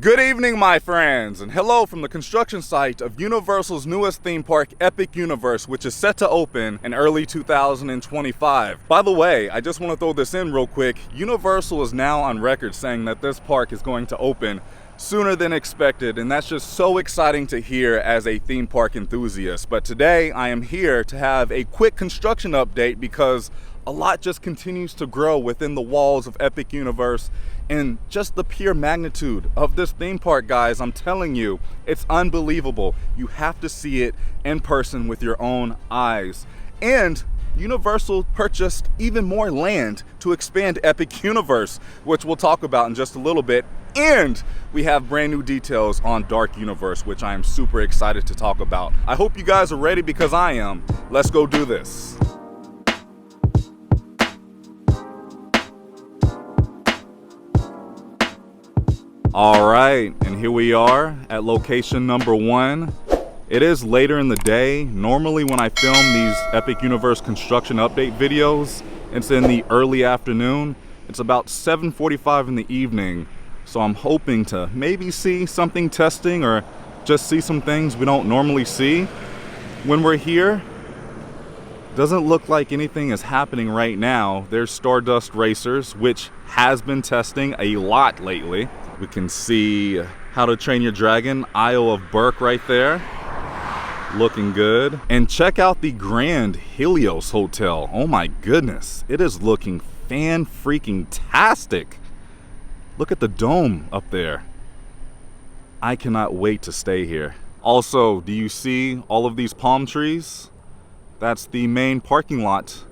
Good evening, my friends, and hello from the construction site of Universal's newest theme park, Epic Universe, which is set to open in early 2025. By the way, I just want to throw this in real quick. Universal is now on record saying that this park is going to open sooner than expected, and that's just so exciting to hear as a theme park enthusiast. But today I am here to have a quick construction update because a lot just continues to grow within the walls of Epic Universe, and just the pure magnitude of this theme park, guys, I'm telling you, it's unbelievable. You have to see it in person with your own eyes. And Universal purchased even more land to expand Epic Universe, which we'll talk about in just a little bit. And we have brand new details on Dark Universe, which I am super excited to talk about. I hope you guys are ready because I am. Let's go do this. All right, and here we are at location number 1. It is later in the day. Normally when I film these Epic Universe construction update videos, it's in the early afternoon. It's about 7:45 in the evening. So I'm hoping to maybe see something testing or just see some things we don't normally see when we're here. Doesn't look like anything is happening right now. There's Stardust Racers, which has been testing a lot lately. We can see How to Train Your Dragon, Isle of Berk right there. Looking good. And check out the Grand Helios Hotel. Oh my goodness. It is looking fan-freaking-tastic. Look at the dome up there. I cannot wait to stay here. Also, do you see all of these palm trees? That's the main parking lot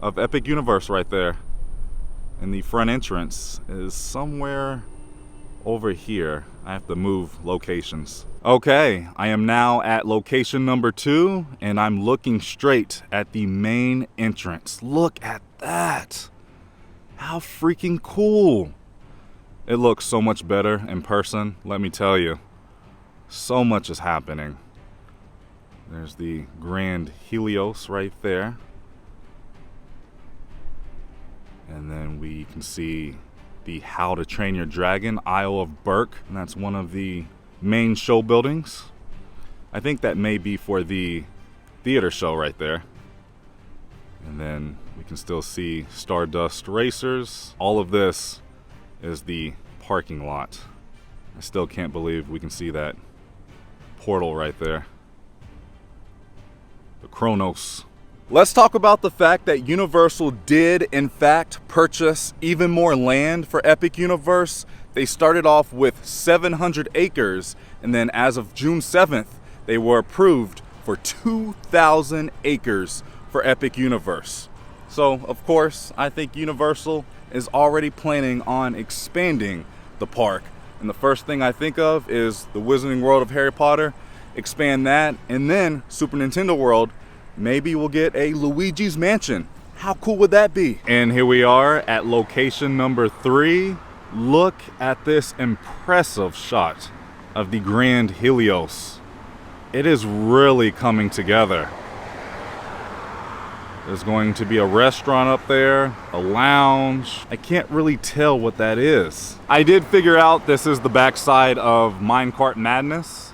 of Epic Universe right there. And the front entrance is somewhere over here. I have to move locations. Okay, I am now at location number 2, and I'm looking straight at the main entrance. Look at that. How freaking cool. It looks so much better in person, let me tell you. So much is happening. There's the Grand Helios right there. And then we can see the How to Train Your Dragon, Isle of Berk, and that's one of the main show buildings. I think that may be for the theater show right there. And then we can still see Stardust Racers. All of this is the parking lot. I still can't believe we can see that portal right there. The Kronos. Let's talk about the fact that Universal did, in fact, purchase even more land for Epic Universe. They started off with 700 acres, and then as of June 7th, they were approved for 2,000 acres for Epic Universe. So, of course, I think Universal is already planning on expanding the park. And the first thing I think of is the Wizarding World of Harry Potter. Expand that, and then Super Nintendo World. Maybe we'll get a Luigi's Mansion. How cool would that be? And here we are at location number 3. Look at this impressive shot of the Grand Helios. It is really coming together. There's going to be a restaurant up there, a lounge. I can't really tell what that is. I did figure out this is the backside of Minecart Madness.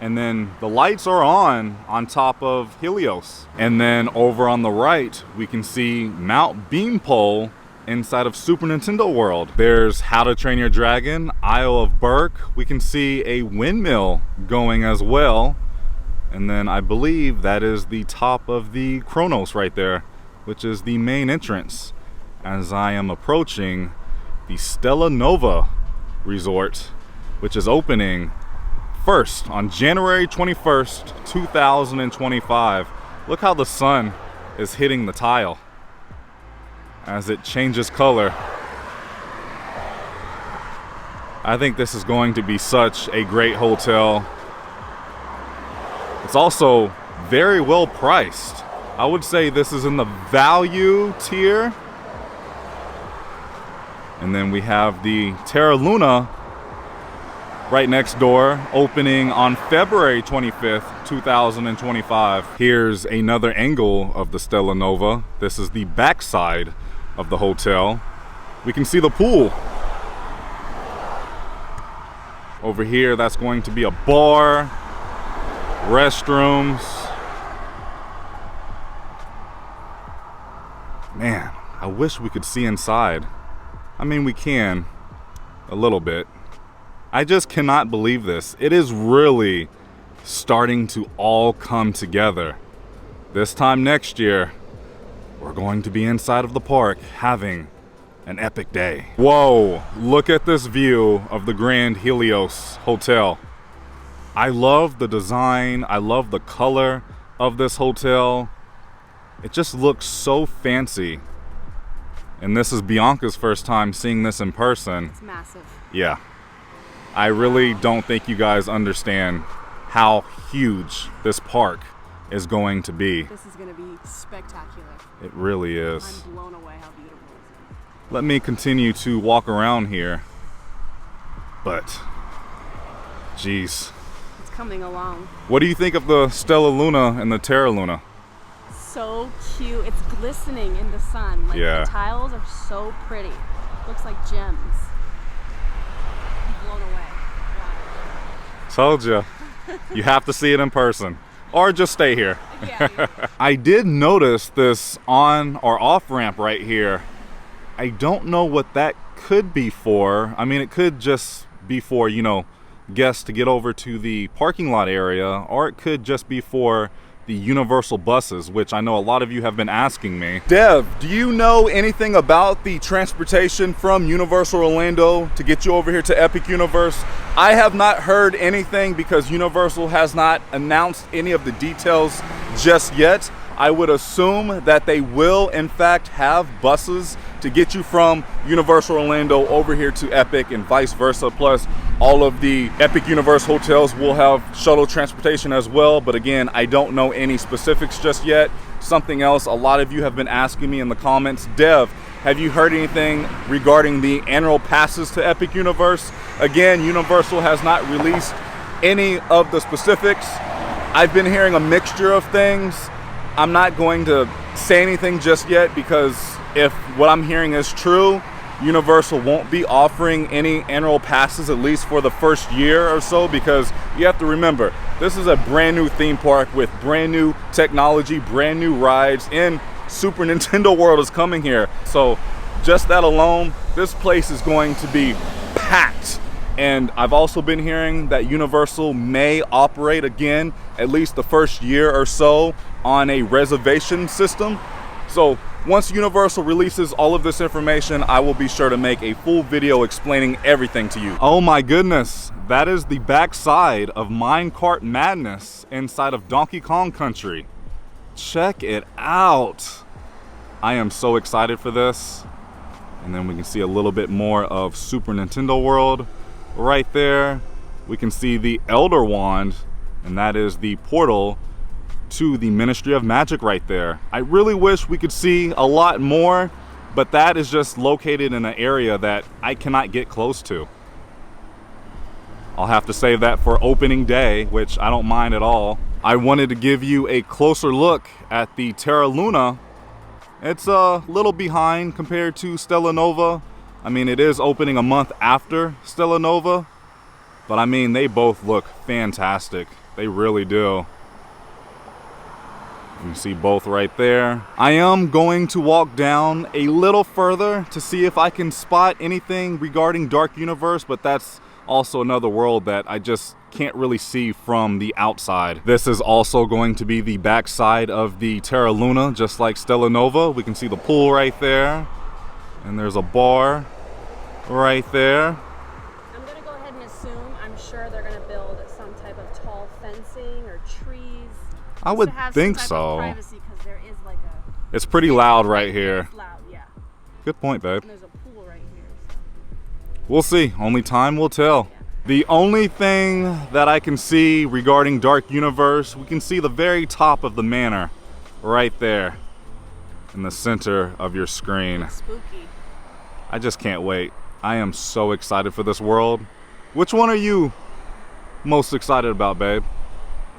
And then the lights are on top of Helios. And then over on the right, we can see Mount Beanpole inside of Super Nintendo World. There's How to Train Your Dragon, Isle of Berk. We can see a windmill going as well. And then I believe that is the top of the Kronos right there, which is the main entrance. As I am approaching the Stella Nova Resort, which is opening first on January 21st, 2025. Look how the sun is hitting the tile as it changes color. I think this is going to be such a great hotel. It's also very well priced. I would say this is in the value tier. And then we have the Terra Luna right next door, opening on February 25th, 2025. Here's another angle of the Stella Nova. This is the backside of the hotel. We can see the pool. Over here, that's going to be a bar, restrooms. Man, I wish we could see inside. I mean, we can, a little bit. I just cannot believe this. It is really starting to all come together. This time next year, we're going to be inside of the park having an epic day. Whoa, look at this view of the Grand Helios Hotel. I love the design. I love the color of this hotel. It just looks so fancy. And this is Bianca's first time seeing this in person. It's massive. Yeah. I really don't think you guys understand how huge this park is going to be. This is going to be spectacular. It really is. I'm blown away how beautiful it is. Let me continue to walk around here. But, geez. It's coming along. What do you think of the Stella Luna and the Terra Luna? So cute. It's glistening in the sun. Like Yeah. the tiles are so pretty. Looks like gems. I'm blown away. Wow. Told you. You have to see it in person. Or just stay here. Yeah. I did notice this on or off ramp right here. I don't know what that could be for. I mean, it could just be for, you know, guests to get over to the parking lot area, or it could just be for the Universal buses, which I know a lot of you have been asking me. Dev, do you know anything about the transportation from Universal Orlando to get you over here to Epic Universe? I have not heard anything because Universal has not announced any of the details just yet. I would assume that they will in fact have buses to get you from Universal Orlando over here to Epic and vice versa. Plus all of the Epic Universe hotels will have shuttle transportation as well. But again, I don't know any specifics just yet. Something else a lot of you have been asking me in the comments, Dev, have you heard anything regarding the annual passes to Epic Universe? Again, Universal has not released any of the specifics. I've been hearing a mixture of things. I'm not going to say anything just yet because if what I'm hearing is true, Universal won't be offering any annual passes, at least for the first year or so, because you have to remember, this is a brand new theme park with brand new technology, brand new rides, and Super Nintendo World is coming here. So just that alone, this place is going to be packed. And I've also been hearing that Universal may operate again, at least the first year or so, on a reservation system. So once Universal releases all of this information, I will be sure to make a full video explaining everything to you. Oh my goodness, that is the backside of Minecart Madness inside of Donkey Kong Country. Check it out. I am so excited for this. And then we can see a little bit more of Super Nintendo World. Right there, we can see the Elder Wand, and that is the portal to the Ministry of Magic right there. I really wish we could see a lot more, but that is just located in an area that I cannot get close to. I'll have to save that for opening day, which I don't mind at all. I wanted to give you a closer look at the Terra Luna. It's a little behind compared to Stella Nova. I mean, it is opening a month after Stella Nova, but I mean, they both look fantastic. They really do. You can see both right there. I am going to walk down a little further to see if I can spot anything regarding Dark Universe, but that's also another world that I just can't really see from the outside. This is also going to be the backside of the Terra Luna, just like Stella Nova. We can see the pool right there. And there's a bar right there. I'm going to go ahead and assume, I'm sure they're going to build some type of tall fencing or trees. I would think so. Privacy, because there is like a... It's pretty loud right here. It's loud, yeah. Good point, babe. And there's a pool right here. So. We'll see. Only time will tell. Yeah. The only thing that I can see regarding Dark Universe, we can see the very top of the manor right there in the center of your screen. It's spooky. I just can't wait. I am so excited for this world. Which one are you most excited about, babe?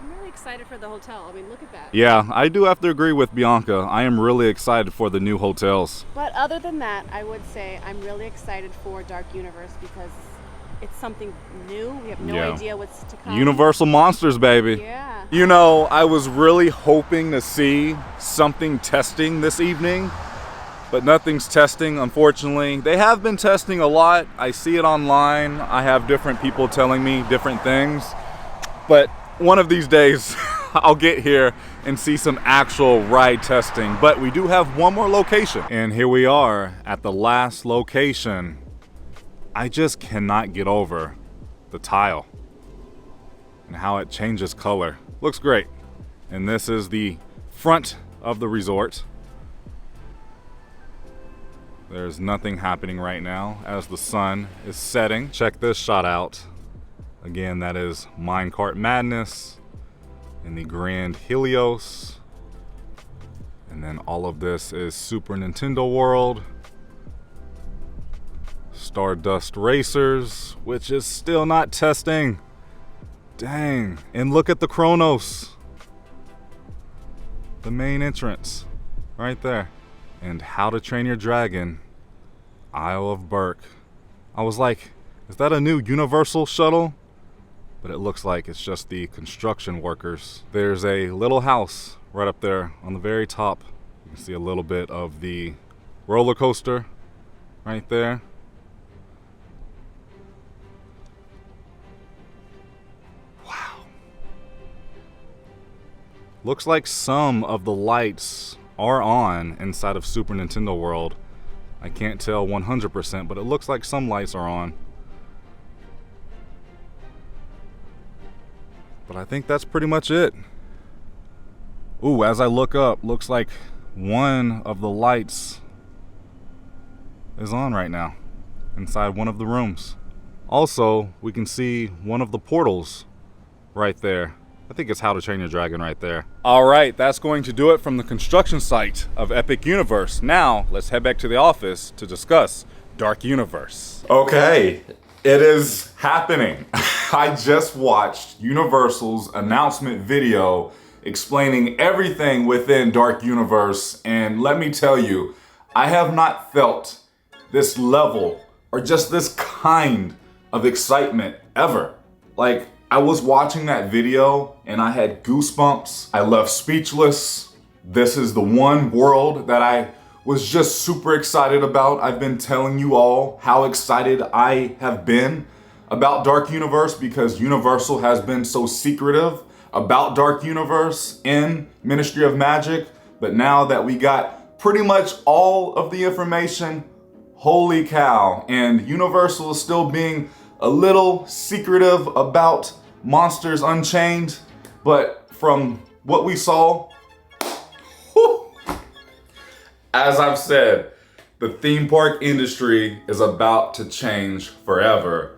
I'm really excited for the hotel. I mean, look at that. Yeah, I do have to agree with Bianca. I am really excited for the new hotels. But other than that, I would say I'm really excited for Dark Universe because it's something new. We have no Yeah. idea what's to come. Universal Monsters, baby. Yeah. You know, I was really hoping to see something testing this evening, but nothing's testing, unfortunately. They have been testing a lot. I see it online. I have different people telling me different things. But one of these days, I'll get here and see some actual ride testing. But we do have one more location. And here we are at the last location. I just cannot get over the tile and how it changes color. Looks great. And this is the front of the resort. There's nothing happening right now as the sun is setting. Check this shot out. Again, that is Minecart Madness in the Grand Helios. And then all of this is Super Nintendo World. Stardust Racers, which is still not testing. Dang. And look at the Kronos. The main entrance right there. And How to Train Your Dragon, Isle of Berk. I was like, is that a new Universal shuttle? But it looks like it's just the construction workers. There's a little house right up there on the very top. You can see a little bit of the roller coaster right there. Wow. Looks like some of the lights are on inside of Super Nintendo World. I can't tell 100%, but it looks like some lights are on. But I think that's pretty much it. Ooh, as I look up, looks like one of the lights is on right now inside one of the rooms. Also, we can see one of the portals right there. I think it's How to Train Your Dragon right there. All right, that's going to do it from the construction site of Epic Universe. Now, let's head back to the office to discuss Dark Universe. Okay, it is happening. I just watched Universal's announcement video explaining everything within Dark Universe, and let me tell you, I have not felt this level or just this kind of excitement ever. Like, I was watching that video and I had goosebumps. I left speechless. This is the one world that I was just super excited about. I've been telling you all how excited I have been about Dark Universe because Universal has been so secretive about Dark Universe in Ministry of Magic. But now that we got pretty much all of the information, holy cow. And Universal is still being a little secretive about Monsters Unchained, but from what we saw, whew, as I've said, the theme park industry is about to change forever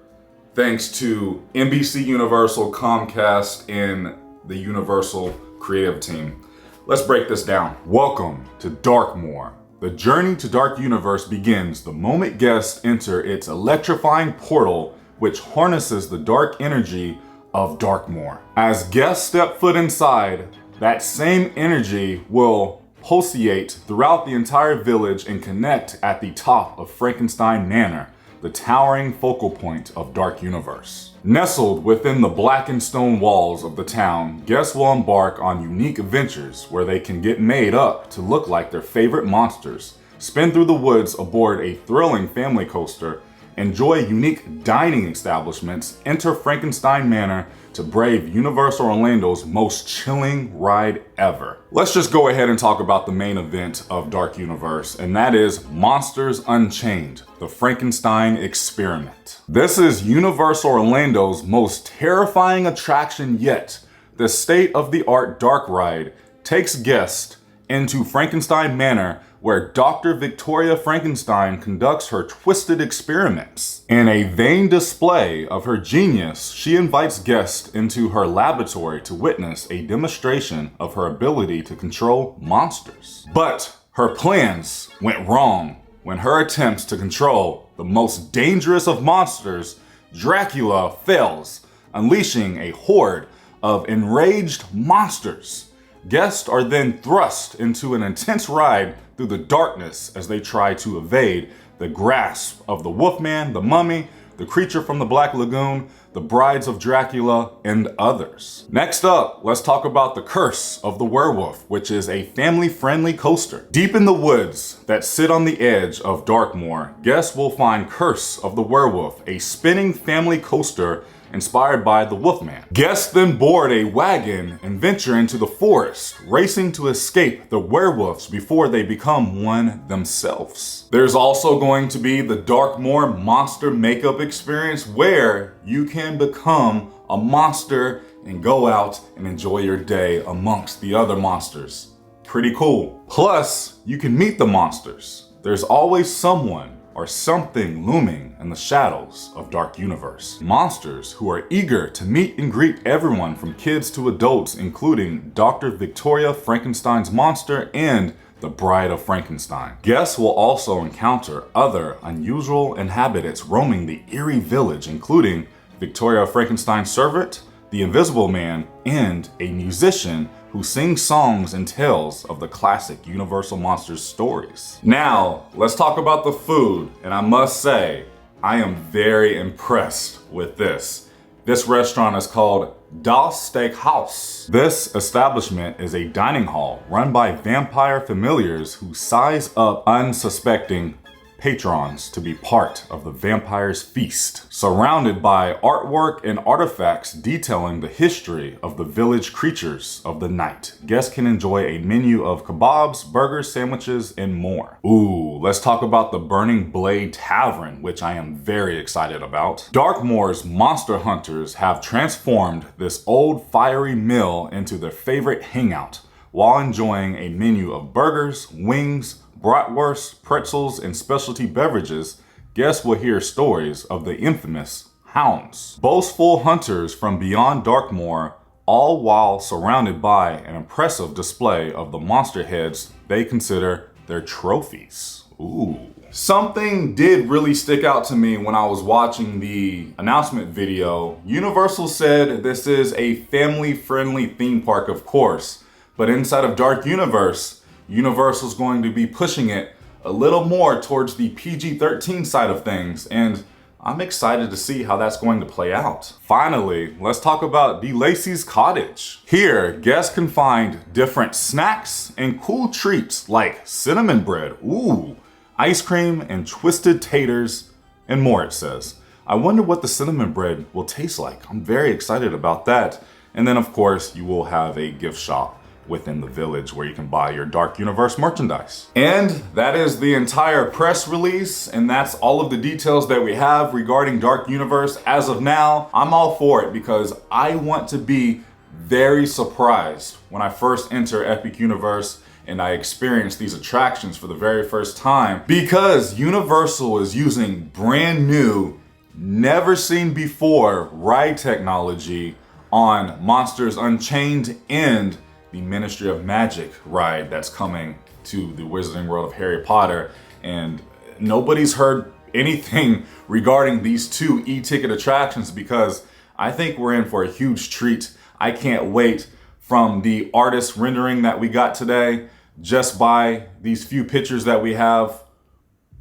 thanks to NBC Universal, Comcast, and the Universal creative team. Let's break this down. Welcome to Darkmoor. The journey to Dark Universe begins the moment guests enter its electrifying portal, which harnesses the dark energy of Darkmoor. As guests step foot inside, that same energy will pulsate throughout the entire village and connect at the top of Frankenstein Manor, the towering focal point of Dark Universe. Nestled within the blackened stone walls of the town, guests will embark on unique adventures where they can get made up to look like their favorite monsters, spin through the woods aboard a thrilling family coaster, enjoy unique dining establishments, enter Frankenstein Manor to brave Universal Orlando's most chilling ride ever. Let's just go ahead and talk about the main event of Dark Universe, and that is Monsters Unchained, the Frankenstein Experiment. This is Universal Orlando's most terrifying attraction yet. The state-of-the-art dark ride takes guests into Frankenstein Manor, where Dr. Victoria Frankenstein conducts her twisted experiments. In a vain display of her genius, she invites guests into her laboratory to witness a demonstration of her ability to control monsters. But her plans went wrong when her attempts to control the most dangerous of monsters, Dracula, fails, unleashing a horde of enraged monsters. Guests are then thrust into an intense ride through the darkness as they try to evade the grasp of the Wolfman, the Mummy, The Creature from the Black Lagoon, The Brides of Dracula, and others. Next up, let's talk about The Curse of the Werewolf, which is a family-friendly coaster. Deep in the woods that sit on the edge of Darkmoor, guests will find Curse of the Werewolf, a spinning family coaster inspired by the Wolfman. Guests then board a wagon and venture into the forest, racing to escape the werewolves before they become one themselves. There's also going to be the Darkmoor monster makeup experience, where you can become a monster and go out and enjoy your day amongst the other monsters. Pretty cool. Plus, you can meet the monsters. There's always someone or something looming in the shadows of Dark Universe. Monsters who are eager to meet and greet everyone from kids to adults, including Dr. Victoria Frankenstein's monster and the Bride of Frankenstein. Guests will also encounter other unusual inhabitants roaming the eerie village, including Victoria Frankenstein's servant, the Invisible Man, and a musician who sings songs and tales of the classic Universal Monsters stories. Now, let's talk about the food, and I must say, I am very impressed with this. This restaurant is called Das Steakhouse. This establishment is a dining hall run by vampire familiars who size up unsuspecting patrons to be part of the vampire's feast, surrounded by artwork and artifacts detailing the history of the village creatures of the night. Guests can enjoy a menu of kebabs, burgers, sandwiches, and more. Ooh, let's talk about the Burning Blade Tavern, which I am very excited about. Darkmoor's monster hunters have transformed this old fiery mill into their favorite hangout, while enjoying a menu of burgers, wings, bratwurst, pretzels, and specialty beverages. Guests will hear stories of the infamous hounds. Boastful hunters from beyond Darkmoor, all while surrounded by an impressive display of the monster heads they consider their trophies. Ooh. Something did really stick out to me when I was watching the announcement video. Universal said this is a family-friendly theme park, of course, but inside of Dark Universe, Universal's going to be pushing it a little more towards the PG-13 side of things, and I'm excited to see how that's going to play out. Finally, let's talk about De Lacy's Cottage. Here, guests can find different snacks and cool treats like cinnamon bread, ooh, ice cream and twisted taters, and more, it says. I wonder what the cinnamon bread will taste like. I'm very excited about that. And then, of course, you will have a gift shop within the village where you can buy your Dark Universe merchandise. And that is the entire press release, and that's all of the details that we have regarding Dark Universe as of now. I'm all for it because I want to be very surprised when I first enter Epic Universe and I experience these attractions for the very first time, because Universal is using brand new, never seen before ride technology on Monsters Unchained and the Ministry of Magic ride that's coming to the Wizarding World of Harry Potter. And nobody's heard anything regarding these two e-ticket attractions, because I think we're in for a huge treat. I can't wait. From the artist rendering that we got today, just by these few pictures that we have,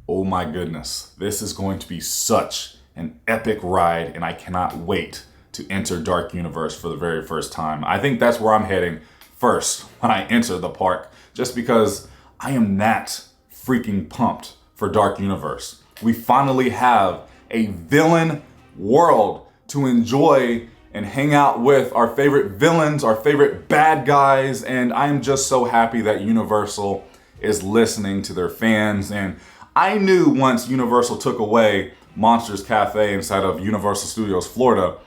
oh my goodness, this is going to be such an epic ride, and I cannot wait to enter Dark Universe for the very first time. I think that's where I'm heading first when I enter the park, just because I am that freaking pumped for Dark Universe. We finally have a villain world to enjoy and hang out with our favorite villains, our favorite bad guys, and I'm just so happy that Universal is listening to their fans. And I knew once Universal took away Monsters Cafe inside of Universal Studios Florida,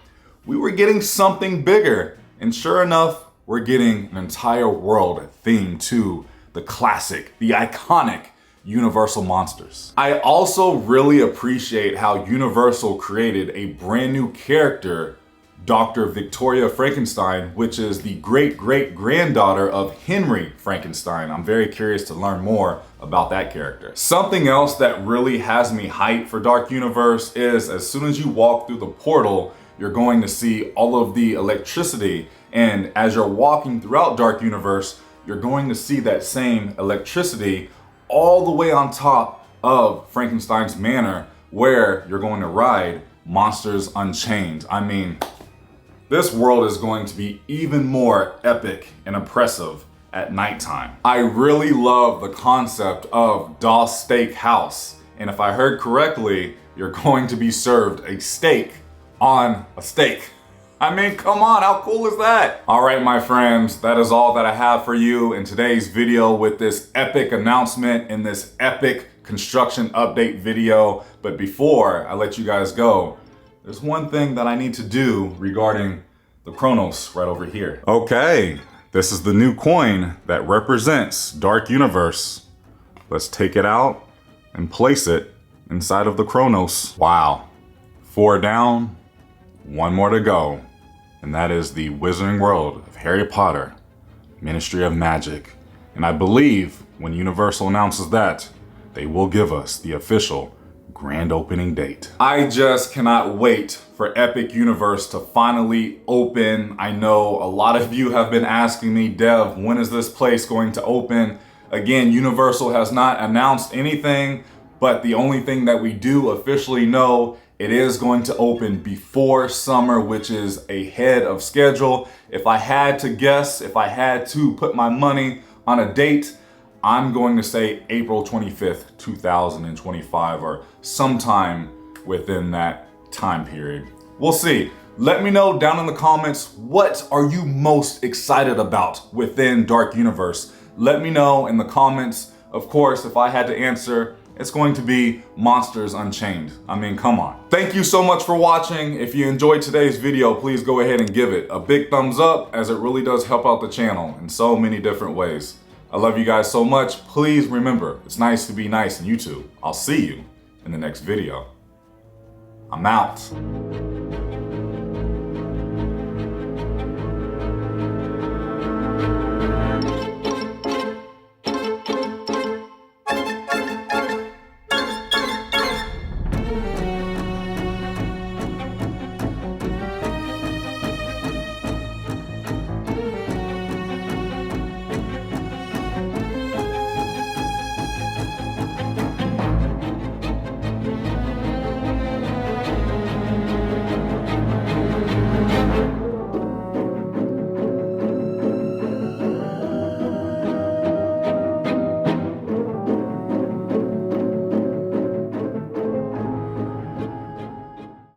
we were getting something bigger. And sure enough, we're getting an entire world themed to the classic, the iconic Universal monsters. I also really appreciate how Universal created a brand new character, Dr. Victoria Frankenstein, which is the great-great-granddaughter of Henry Frankenstein. I'm very curious to learn more about that character. Something else that really has me hyped for Dark Universe is, as soon as you walk through the portal, you're going to see all of the electricity. And as you're walking throughout Dark Universe, you're going to see that same electricity all the way on top of Frankenstein's Manor, where you're going to ride Monsters Unchained. I mean, this world is going to be even more epic and impressive at nighttime. I really love the concept of Das Steakhouse. And if I heard correctly, you're going to be served a steak on a steak. I mean, come on, how cool is that? All right, my friends, that is all that I have for you in today's video with this epic announcement in this epic construction update video. But before I let you guys go, there's one thing that I need to do regarding the Chronos right over here. Okay, this is the new coin that represents Dark Universe. Let's take it out and place it inside of the Chronos. Wow, 4 down, 1 more to go. And that is the Wizarding World of Harry Potter, Ministry of Magic. And I believe when Universal announces that, they will give us the official grand opening date. I just cannot wait for Epic Universe to finally open. I know a lot of you have been asking me, Dev, when is this place going to open? Again, Universal has not announced anything, but the only thing that we do officially know, it is going to open before summer, which is ahead of schedule. If I had to guess, if I had to put my money on a date, I'm going to say April 25th, 2025, or sometime within that time period. We'll see. Let me know down in the comments, what are you most excited about within Dark Universe? Let me know in the comments. Of course, if I had to answer, it's going to be Monsters Unchained. I mean, come on. Thank you so much for watching. If you enjoyed today's video, please go ahead and give it a big thumbs up, as it really does help out the channel in so many different ways. I love you guys so much. Please remember, it's nice to be nice in YouTube. I'll see you in the next video. I'm out.